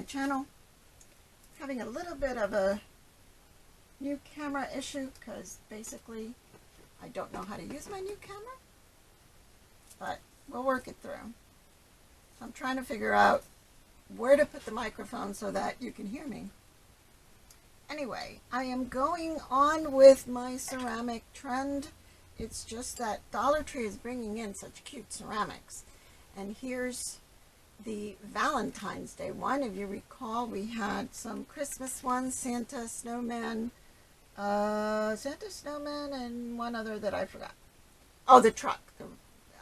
channel. Having a little bit of a new camera issue because basically I don't know how to use my new camera, but we'll work it through. So I'm trying to figure out where to put the microphone so that you can hear me. Anyway, I am going on with my ceramic trend. It's just that Dollar Tree is bringing in such cute ceramics. And here's the Valentine's Day one. If you recall, we had some Christmas ones, Santa, Snowman, and one other that I forgot. Oh, the truck.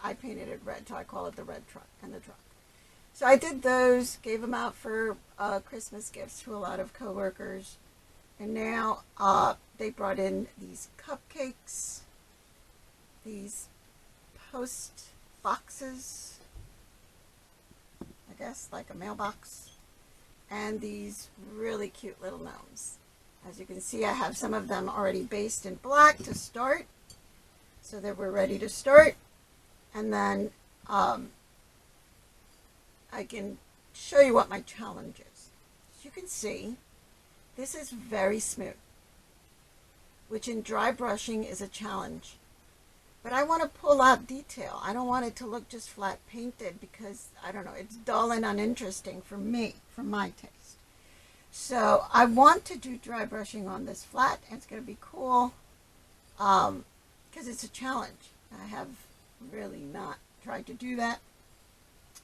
I painted it red, so I call it the red truck and the truck. So I did those, gave them out for Christmas gifts to a lot of coworkers. And now they brought in these cupcakes, these post boxes, I guess like a mailbox, and these really cute little gnomes. As you can see, I have some of them already based in black to start, so that we're ready to start. And then I can show you what my challenge is. As you can see, this is very smooth, which in dry brushing is a challenge. But I want to pull out detail. I don't want it to look just flat painted because, I don't know, it's dull and uninteresting for me, for my taste. So I want to do dry brushing on this flat, and it's going to be cool because it's a challenge. I have really not tried to do that.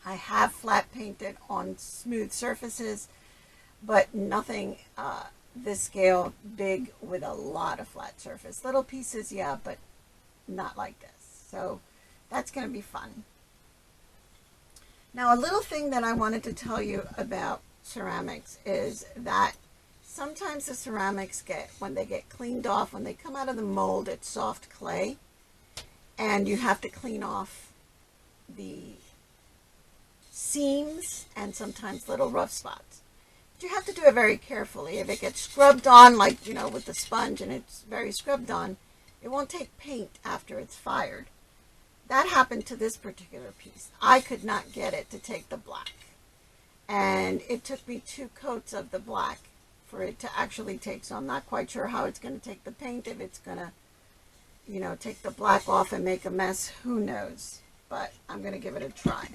I have flat painted on smooth surfaces, but nothing this scale, big with a lot of flat surface. Little pieces, yeah, but not like this. So that's going to be fun. Now, a little thing that I wanted to tell you about ceramics is that sometimes the ceramics when they get cleaned off, when they come out of the mold, it's soft clay, and you have to clean off the seams and sometimes little rough spots. But you have to do it very carefully. If it gets scrubbed on, like, you know, with the sponge, and it's very scrubbed on, it won't take paint after it's fired. That happened to this particular piece. I could not get it to take the black. And it took me 2 coats of the black for it to actually take. So I'm not quite sure how it's going to take the paint. If it's going to, you know, take the black off and make a mess, who knows. But I'm going to give it a try.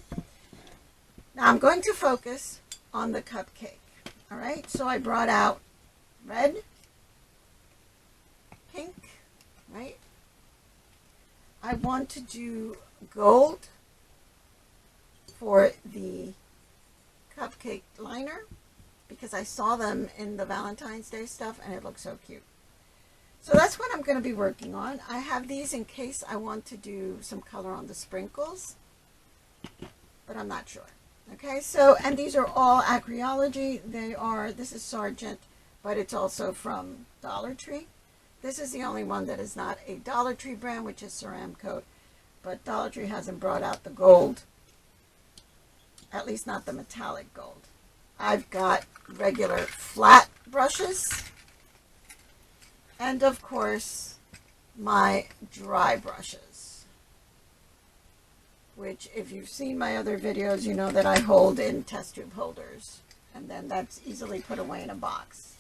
Now I'm going to focus on the cupcake. All right, so I brought out red, pink, right? I want to do gold for the cupcake liner because I saw them in the Valentine's Day stuff and it looks so cute. So that's what I'm going to be working on. I have these in case I want to do some color on the sprinkles, but I'm not sure. Okay, so, and these are all Acryology. This is Sargent, but it's also from Dollar Tree. This is the only one that is not a Dollar Tree brand, which is Ceramcoat, but Dollar Tree hasn't brought out the gold, at least not the metallic gold. I've got regular flat brushes, and of course, my dry brushes, which if you've seen my other videos, you know that I hold in test tube holders, and then that's easily put away in a box.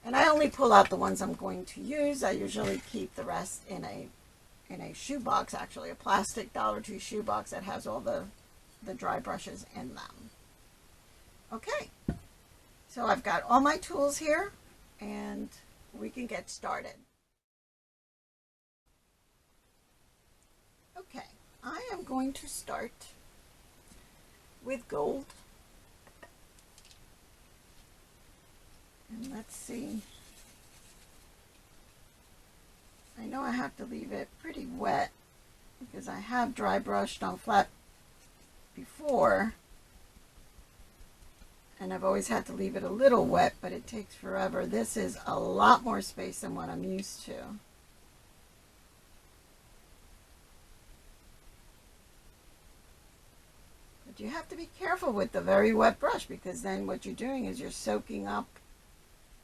And I only pull out the ones I'm going to use. I usually keep the rest in a shoe box, actually a plastic Dollar Tree shoe box that has all the dry brushes in them. Okay, so I've got all my tools here, and we can get started. Okay, I am going to start with gold. And let's see. I know I have to leave it pretty wet because I have dry brushed on flat before. And I've always had to leave it a little wet, but it takes forever. This is a lot more space than what I'm used to. But you have to be careful with the very wet brush because then what you're doing is you're soaking up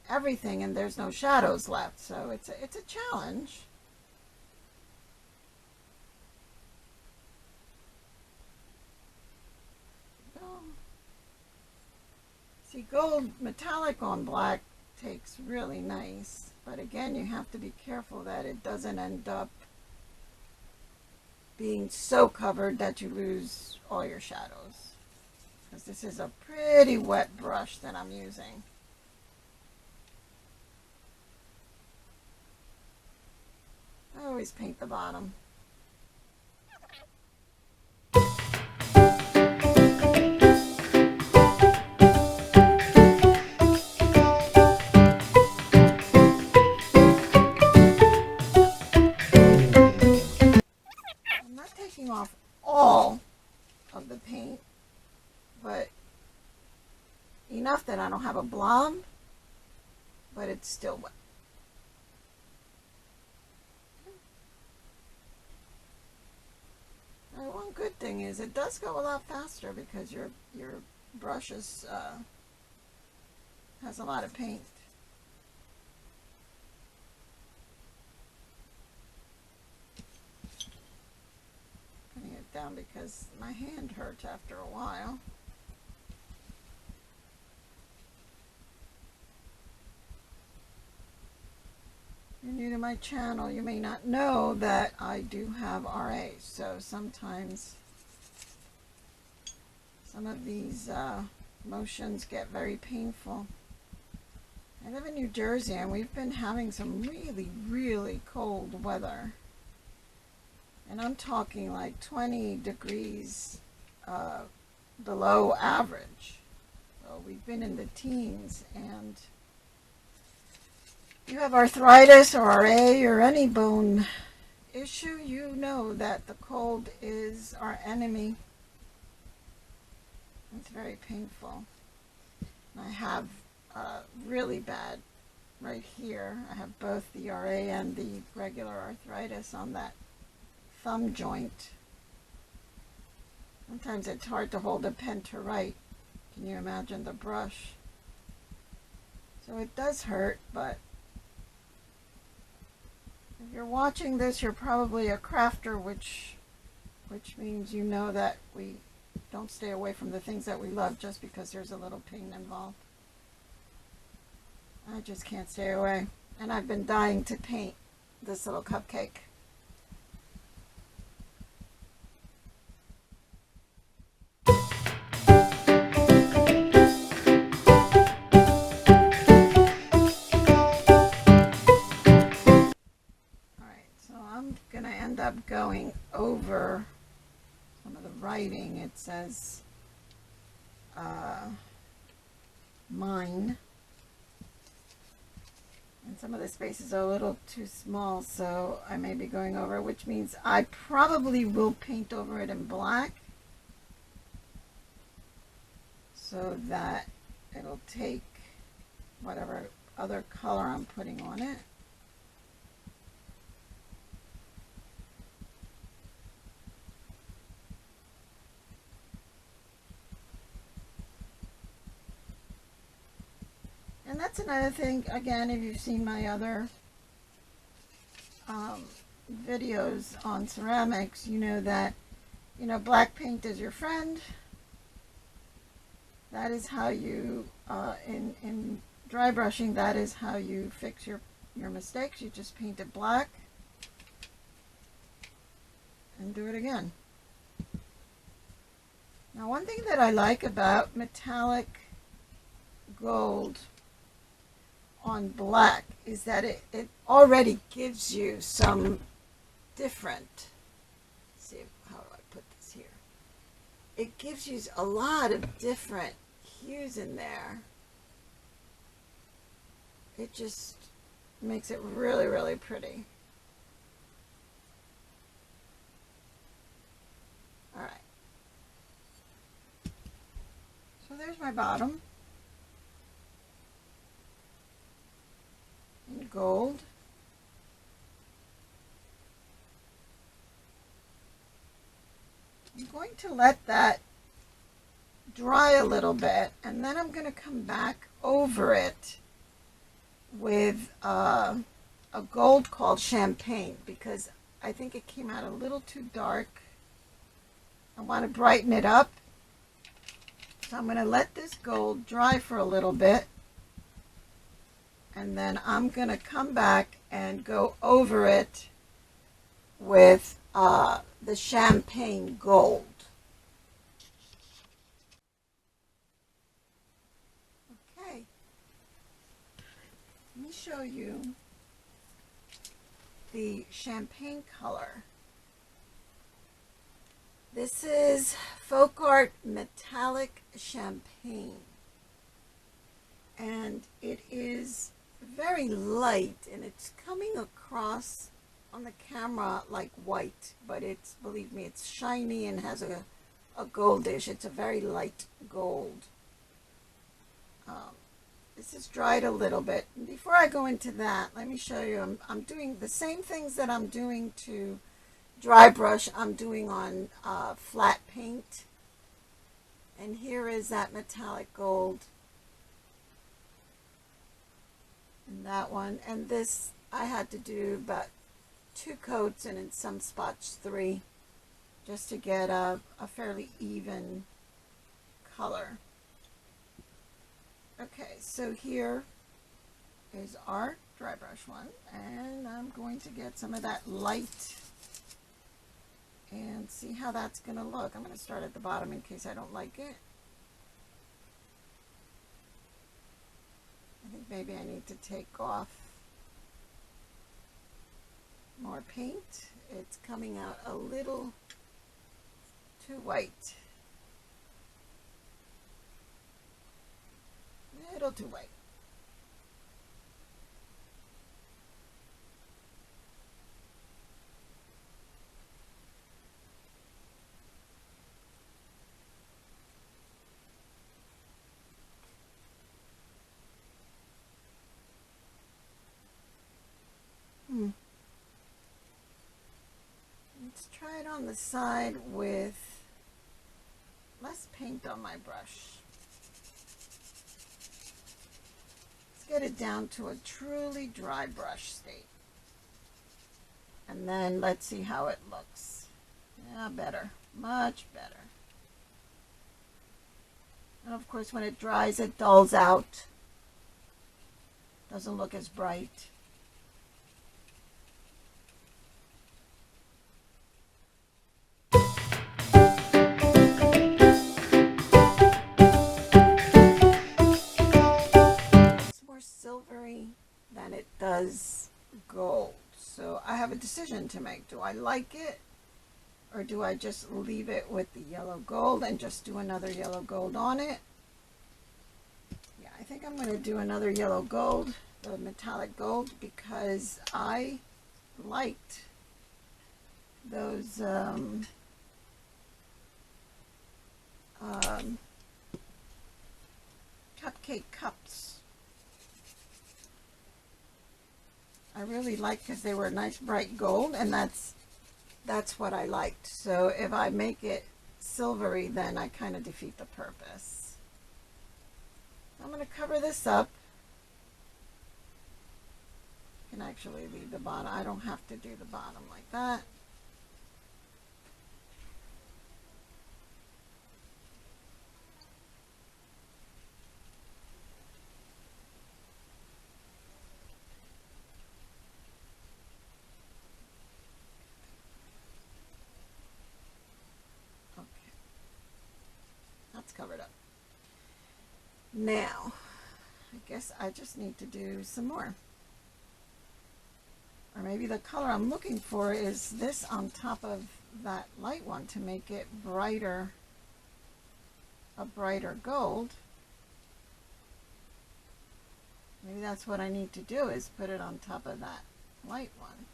everything and there's no shadows left. So it's a challenge. See, gold metallic on black takes really nice, but again, you have to be careful that it doesn't end up being so covered that you lose all your shadows. Because this is a pretty wet brush that I'm using. I always paint the bottom. I'm not taking off all of the paint, but enough that I don't have a blob, but it's still wet. Now, one good thing is it does go a lot faster because your brush is, has a lot of paint. Putting it down because my hand hurts after a while. If you're new to my channel, you may not know that I do have RA, so sometimes some of these motions get very painful. I live in New Jersey and we've been having some really, really cold weather. And I'm talking like 20 degrees below average. So we've been in the teens, and if you have arthritis or RA or any bone issue, you know that the cold is our enemy. It's very painful. I have really bad right here. I have both the RA and the regular arthritis on that thumb joint. Sometimes it's hard to hold a pen to write. Can you imagine the brush? So it does hurt, but if you're watching this, you're probably a crafter, which means you know that we don't stay away from the things that we love just because there's a little pain involved. I just can't stay away. And I've been dying to paint this little cupcake. I'm going to end up going over some of the writing. It says mine, and some of the spaces are a little too small, so I may be going over, which means I probably will paint over it in black so that it'll take whatever other color I'm putting on it. And that's another thing, again, if you've seen my other videos on ceramics, you know that, black paint is your friend. That is how you, in dry brushing, that is how you fix your mistakes. You just paint it black and do it again. Now, one thing that I like about metallic gold on black is that it already gives you some different, let's see, how do I put this here? It gives you a lot of different hues in there. It just makes it really, really pretty. All right. So there's my bottom. In gold. I'm going to let that dry a little bit, and then I'm going to come back over it with a gold called Champagne, because I think it came out a little too dark. I want to brighten it up. So I'm going to let this gold dry for a little bit. And then I'm going to come back and go over it with the champagne gold. Okay. Let me show you the champagne color. This is Folk Art Metallic Champagne. And it is very light, and it's coming across on the camera like white, but it's, believe me, it's shiny and has a goldish. It's a very light gold. This is dried a little bit. Before I go into that, let me show you. I'm doing the same things that I'm doing to Drybrush. I'm doing on flat paint. And here is that metallic gold. And that one. And this, I had to do about 2 coats, and in some spots 3, just to get a fairly even color. Okay, so here is our dry brush one, and I'm going to get some of that light and see how that's going to look. I'm going to start at the bottom in case I don't like it. I think maybe I need to take off more paint. It's coming out a little too white. A little too white. Let's try it on the side with less paint on my brush. Let's get it down to a truly dry brush state. And then let's see how it looks. Yeah, better. Much better. And of course, when it dries, it dulls out. Doesn't look as bright. Silvery than it does gold. So I have a decision to make. Do I like it, or do I just leave it with the yellow gold and just do another yellow gold on it? Yeah, I think I'm going to do another yellow gold, the metallic gold, because I liked those cupcake cups. I really liked because they were a nice bright gold, and that's what I liked. So if I make it silvery, then I kind of defeat the purpose. I'm going to cover this up. I can actually leave the bottom. I don't have to do the bottom like that. Covered up. Now, I guess I just need to do some more. Or maybe the color I'm looking for is this on top of that light one to make it brighter, a brighter gold. Maybe that's what I need to do, is put it on top of that light one.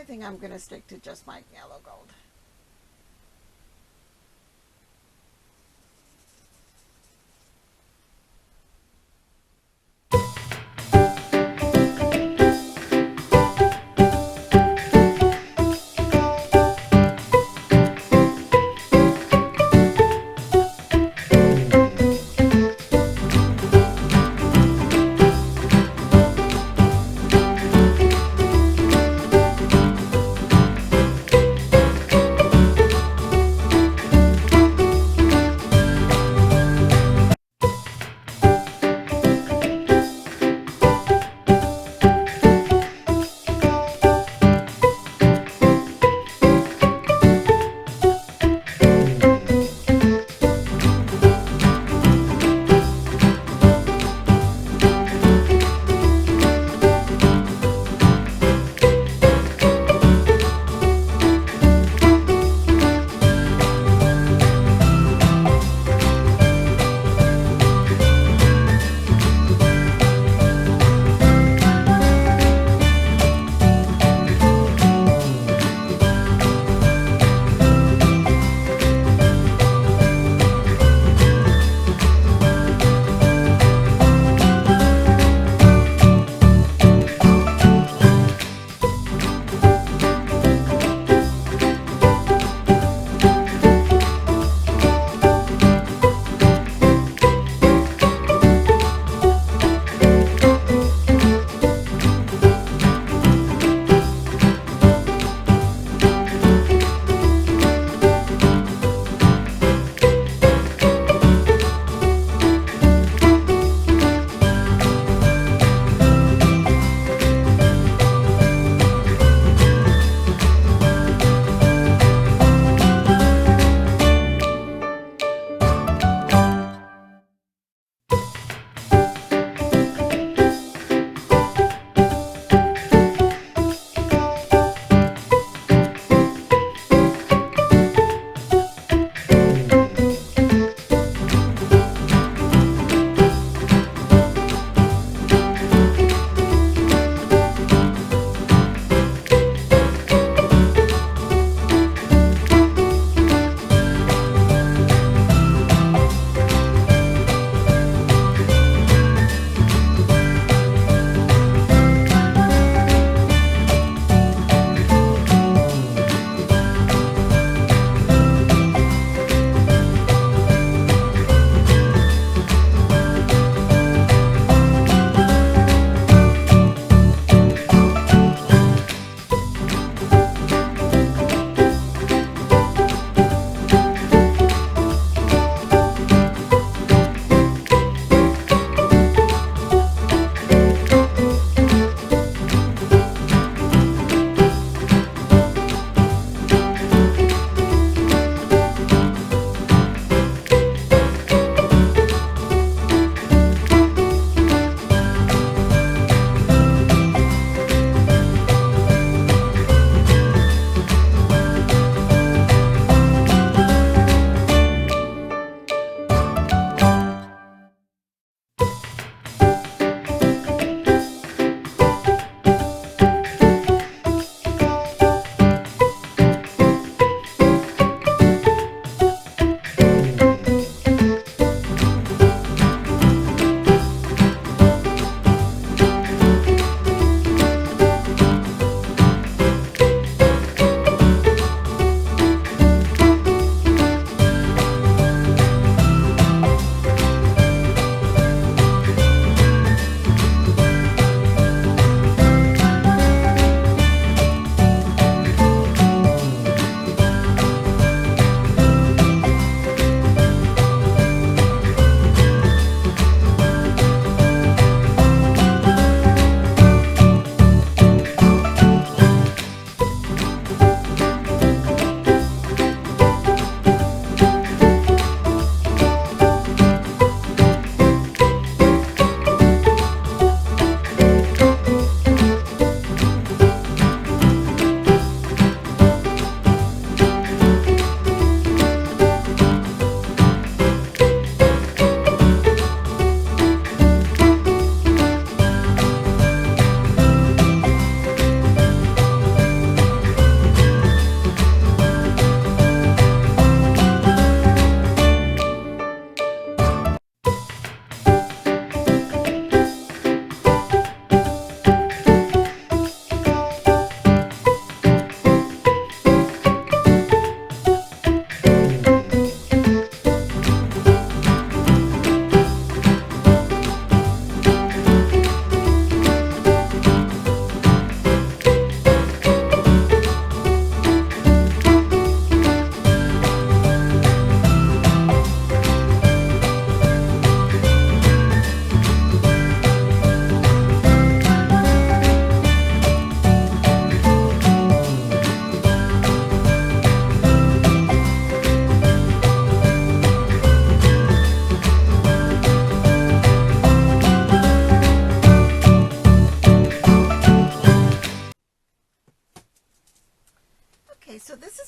I think I'm going to stick to just my yellow gold.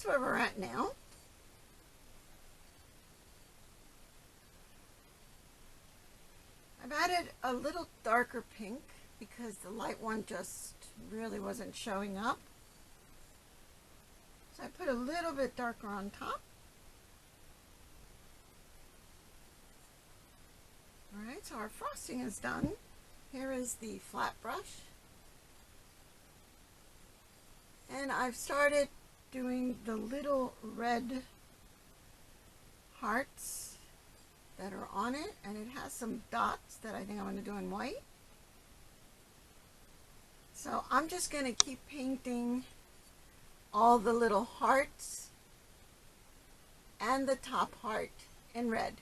that's where we're at now. I've added a little darker pink because the light one just really wasn't showing up. So I put a little bit darker on top. Alright, so our frosting is done. Here is the flat brush. And I've started doing the little red hearts that are on it, and it has some dots that I think I'm going to do in white. So I'm just going to keep painting all the little hearts and the top heart in red.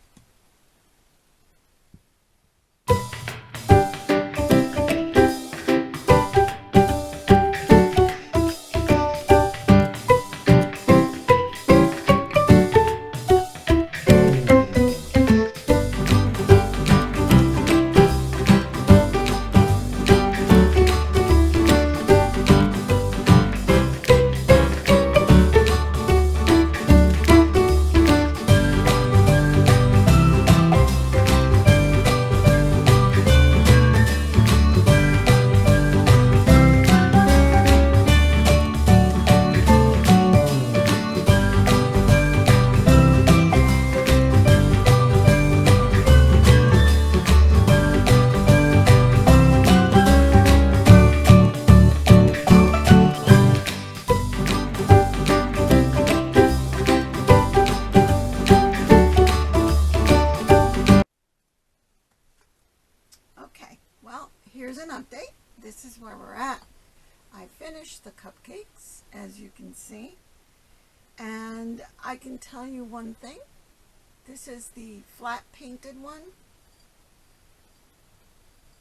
Okay, well, here's an update. This is where we're at. I finished the cupcakes, as you can see, and I can tell you one thing. This is the flat painted one.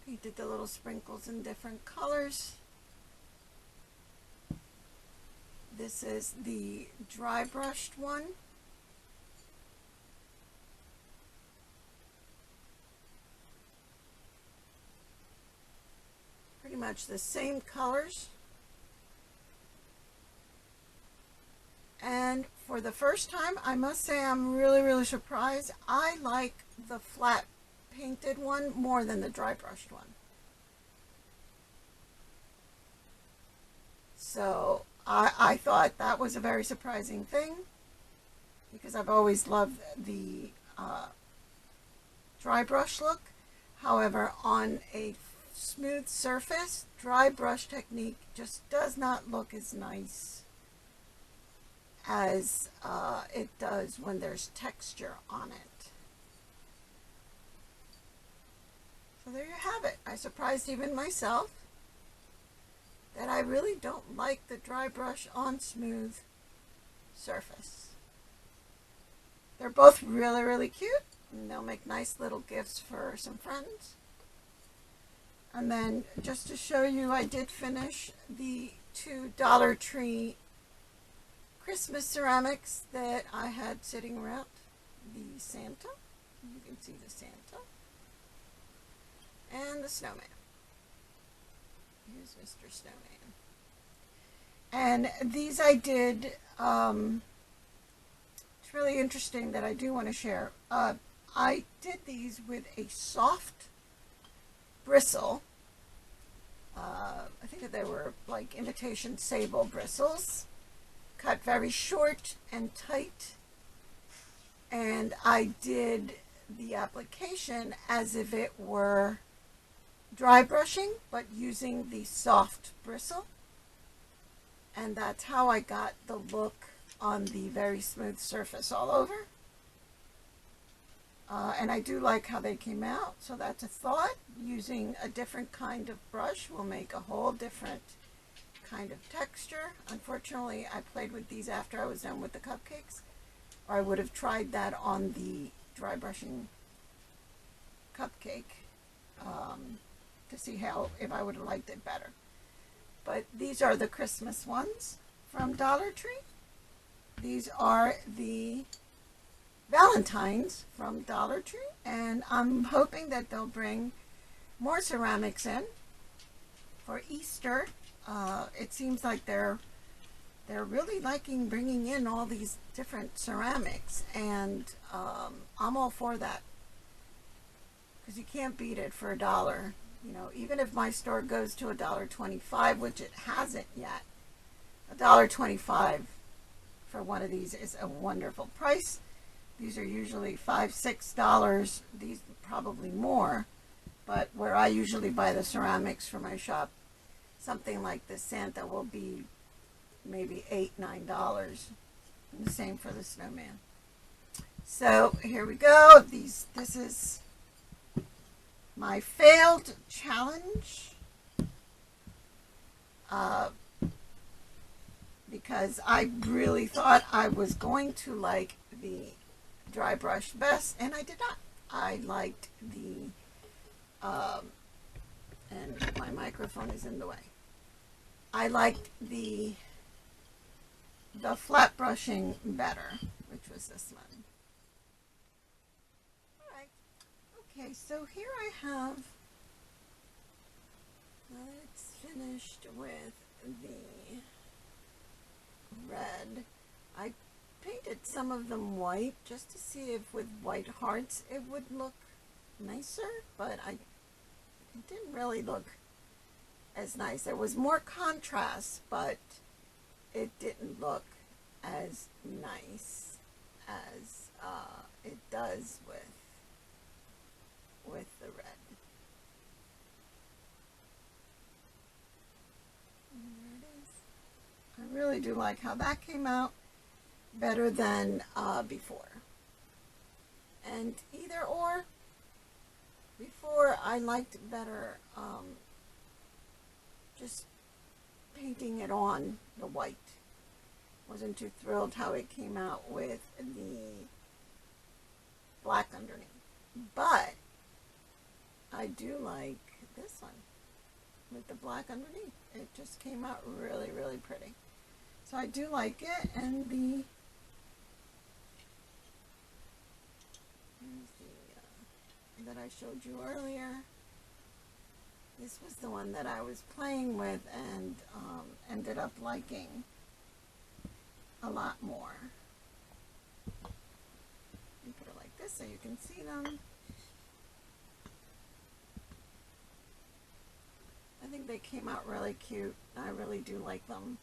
Painted the little sprinkles in different colors. This is the dry brushed one. Pretty much the same colors. And for the first time, I must say I'm really surprised. I like the flat painted one more than the dry brushed one. So I thought that was a very surprising thing, because I've always loved the dry brush look. However, on a smooth surface, dry brush technique just does not look as nice as it does when there's texture on it. So there you have it. I surprised even myself that I really don't like the dry brush on smooth surface. They're both really cute, and they'll make nice little gifts for some friends. And then just to show you, I did finish the 2 Dollar Tree Christmas ceramics that I had sitting around. The Santa, you can see the Santa, and the snowman. Here's Mr. Snowman. And these I did, it's really interesting that I do want to share. I did these with a soft bristle. I think that they were like imitation sable bristles, cut very short and tight, and I did the application as if it were dry brushing, but using the soft bristle, and that's how I got the look on the very smooth surface all over. And I do like how they came out, so that's a thought. Using a different kind of brush will make a whole different kind of texture. Unfortunately, I played with these after I was done with the cupcakes, or I would have tried that on the dry brushing cupcake to see if I would have liked it better. But these are the Christmas ones from Dollar Tree. These are the Valentines from Dollar Tree, and I'm hoping that they'll bring more ceramics in for Easter. It seems like they're they're really liking bringing in all these different ceramics, and I'm all for that, because you can't beat it for $1. You know, even if my store goes to $1.25, which it hasn't yet, $1.25 for one of these is a wonderful price. These are usually $5, $6. These probably more, but where I usually buy the ceramics for my shop, something like the Santa will be maybe $8, $9. And the same for the snowman. So here we go. This is my failed challenge. Because I really thought I was going to like the Drybrush best, and I did not. I liked the, and my microphone is in the way. I liked the flat brushing better, which was this one. All right. Okay, so here I have, it's finished with the red. I painted some of them white just to see if with white hearts it would look nicer, but it didn't really look as nice. There was more contrast, but it didn't look as nice as it does with the red. I really do like how that came out, better than before. And either or, before I liked better just painting it on the white. Wasn't too thrilled how it came out with the black underneath. But I do like this one with the black underneath. It just came out really, really pretty. So I do like it, and here's the that I showed you earlier. This was the one that I was playing with and ended up liking a lot more. Let me put it like this so you can see them. I think they came out really cute. I really do like them.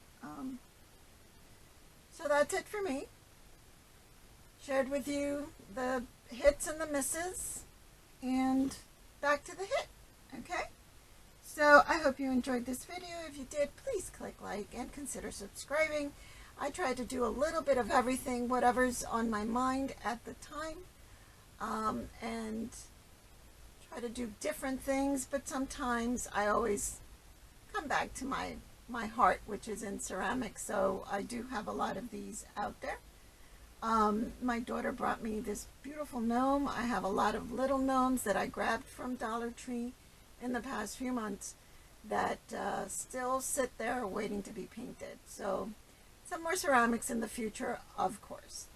So that's it for me. Shared with you the hits and the misses, and back to the hit. Okay? So I hope you enjoyed this video. If you did, please click like and consider subscribing. I try to do a little bit of everything, whatever's on my mind at the time, and try to do different things, but sometimes I always come back to my heart, which is in ceramics. So I do have a lot of these out there. My daughter brought me this beautiful gnome. I have a lot of little gnomes that I grabbed from Dollar Tree in the past few months that still sit there waiting to be painted. So some more ceramics in the future, of course.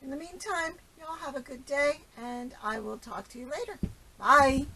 In the meantime, y'all have a good day, and I will talk to you later. Bye.